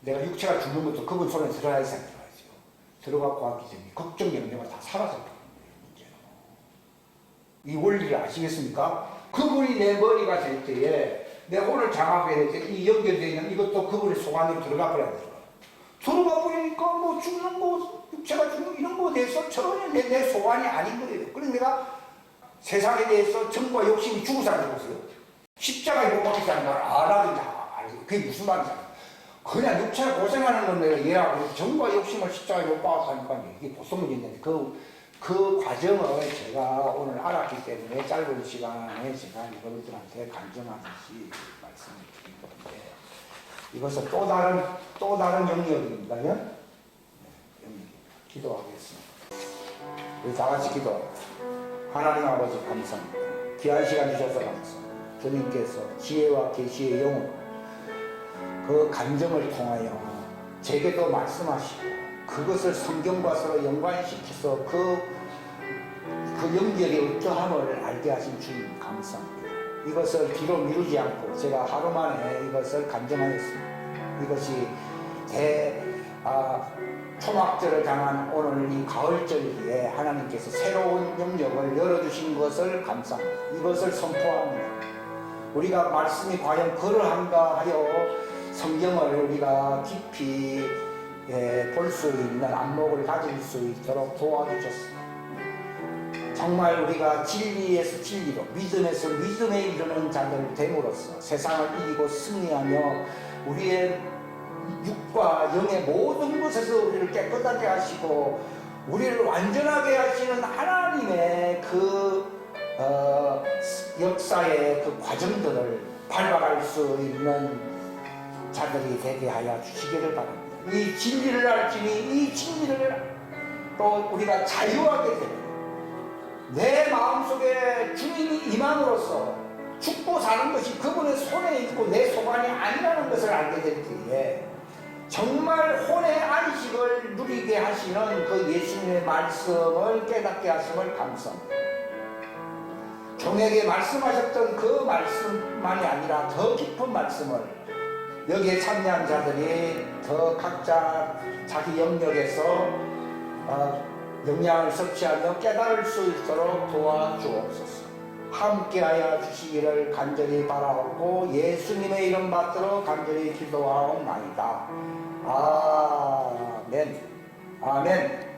내가 육체가 죽는 것도 그분 손에 들어야 해서 들어야죠. 들어가고 왔기 때문에 걱정, 염려가 다 사라졌거든요. 이 원리를 아시겠습니까? 그분이 내 머리가 될 때에 내 혼을 장악하게 될 때 이 연결되어 있는 이것도 그분의 속 안으로 들어가 버려야 돼요. 들어가 버리니까 뭐 죽는 거, 육체가 죽는 이런 거에 대해서 전혀 내 소관이 아닌 거예요. 그래서 내가 세상에 대해서 정과 욕심이 죽어서 안 죽었어요. 십자가에 못 박혔다는 걸 알아야 그게 무슨 말이냐. 그냥 육체가 고생하는 건 내가 이해하고 정과 욕심을 십자가에 못 박았다니까 이게 보통 문제인데 그 과정을 제가 오늘 알았기 때문에 짧은 시간에 제가 여러분들한테 간증하듯이 말씀을 드린 건데 이것은 또 다른 영역입니다. 네? 영역. 기도하겠습니다. 우리 다 같이 기도. 하나님 아버지 감사합니다. 귀한 시간 주셔서 감사합니다. 주님께서 지혜와 계시의 영으로 그 감정을 통하여 제게도 말씀하시고 그것을 성경과 서로 연관시켜서 그 연결이 어떠함을 알게 하신 주님 감사합니다. 이것을 뒤로 미루지 않고 제가 하루 만에 이것을 간증하였습니다. 이것이 초막절을 당한 오늘 이 가을절기에 하나님께서 새로운 영역을 열어주신 것을 감사합니다. 이것을 선포합니다. 우리가 말씀이 과연 그러한가 하여 성경을 우리가 깊이 볼 수 있는 안목을 가질 수 있도록 도와주셨습니다. 정말 우리가 진리에서 진리로 믿음에서 믿음에 이르는 자들 됨으로써 세상을 이기고 승리하며 우리의 육과 영의 모든 것에서 우리를 깨끗하게 하시고 우리를 완전하게 하시는 하나님의 그 역사의 그 과정들을 밟아갈 수 있는 자들이 되게 하여 주시기를 바랍니다. 이 진리를 알지니 이 진리를 또 우리가 자유하게 되는 내 마음속에 주님이 임함으로써 죽고 사는 것이 그분의 손에 있고 내 소관이 아니라는 것을 알게 될 때에 정말 혼의 안식을 누리게 하시는 그 예수님의 말씀을 깨닫게 하심을 감사합니다. 종에게 말씀하셨던 그 말씀만이 아니라 더 깊은 말씀을 여기에 참여한 자들이 더 각자 자기 영역에서 영향을 섭취하며 깨달을 수 있도록 도와주옵소서. 함께하여 주시기를 간절히 바라옵고 예수님의 이름 받들어 간절히 기도하옵나이다. 아멘. 아멘.